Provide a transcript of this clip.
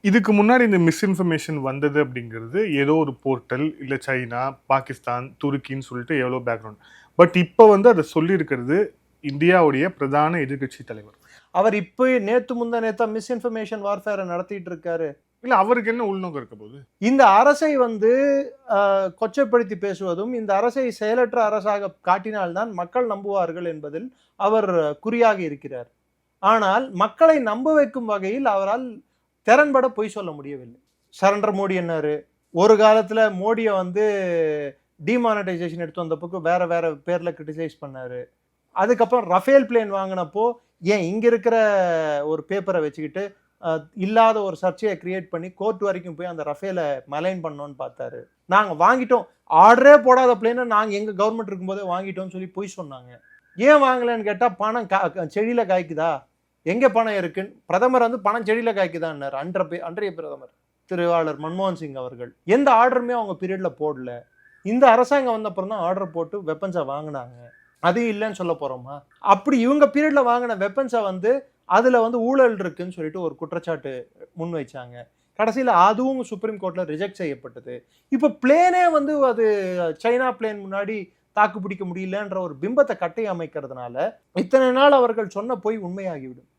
இதுக்கு முன்னாடி இந்த மிஸ்இன்ஃபர்மேஷன் வந்தது அப்படிங்கிறது ஏதோ ஒரு போர்ட்டல், இல்ல சைனா, பாகிஸ்தான், துருக்கின்னு சொல்லிட்டு எவ்வளோ பேக்ரவுண்ட். பட் இப்போ வந்து அதை சொல்லியிருக்கிறது இந்தியாவுடைய பிரதான எதிர்க்கட்சி தலைவர். அவர் இப்போ நேத்து முந்தா நேத்தா மிஸ்இன்ஃபர்மேஷன் வார்ஃபேரை நடத்திட்டு இருக்காரு. இல்ல அவருக்கு என்ன உள்நோக்கம் இருக்க போகுது? இந்த அரசை வந்து கொச்சைப்படுத்தி பேசுவதும் இந்த அரசை செயலற்ற அரசாக காட்டினால்தான் மக்கள் நம்புவார்கள் என்பதில் அவர் குறியாக இருக்கிறார். ஆனால் மக்களை நம்ப வைக்கும் வகையில் அவரால் திறன்பட பொய் சொல்ல முடியவில்லை. சரண்டர் மோடி என்னாரு, ஒரு காலத்துல மோடியை வந்து டிமானடைசேஷன் எடுத்து வந்தப்போ வேற வேற பேர்ல கிரிட்டிசைஸ் பண்ணாரு. அதுக்கப்புறம் ரஃபேல் பிளேன் வாங்கினப்போ ஏன் இங்க இருக்கிற ஒரு பேப்பரை வச்சுக்கிட்டு இல்லாத ஒரு சர்ச்சையை கிரியேட் பண்ணி கோர்ட் வரைக்கும் போய் அந்த ரஃபேலை மலைன் பண்ணோன்னு பார்த்தாரு. நாங்க வாங்கிட்டோம், ஆர்டரே போடாத பிளேனை நாங்க எங்க கவர்மெண்ட் இருக்கும்போதே வாங்கிட்டோம்னு சொல்லி பொய் சொன்னாங்க. ஏன் வாங்கலன்னு கேட்டா பணம் செடியில காய்க்குதா, எங்க பணம் இருக்குன்னு பிரதமர் வந்து பணம் செடியில காய்க்குதான்னாரு. அன்றைய பிரதமர் திருவாளர் மன்மோகன் சிங் அவர்கள் எந்த ஆர்டருமே அவங்க பீரியட்ல போடல. இந்த அரசாங்கம் வந்த அப்புறம் தான் ஆர்டர் போட்டு வெப்பன்ஸை வாங்கினாங்க. அது இல்லைன்னு சொல்ல போறோமா? அப்படி இவங்க பீரியட்ல வாங்கின வெப்பன்ஸை வந்து அதுல வந்து ஊழல் இருக்குன்னு சொல்லிட்டு ஒரு குற்றச்சாட்டு முன் வைச்சாங்க. கடைசியில் அதுவும் சுப்ரீம் கோர்ட்ல ரிஜெக்ட் செய்யப்பட்டது. இப்போ பிளேனே வந்து அது சைனா பிளேன் முன்னாடி தாக்கு பிடிக்க முடியலன்ற ஒரு பிம்பத்தை கட்டி அமைக்கிறதுனால இத்தனை நாள் அவர்கள் சொன்ன பொய் உண்மையாகிவிடும்.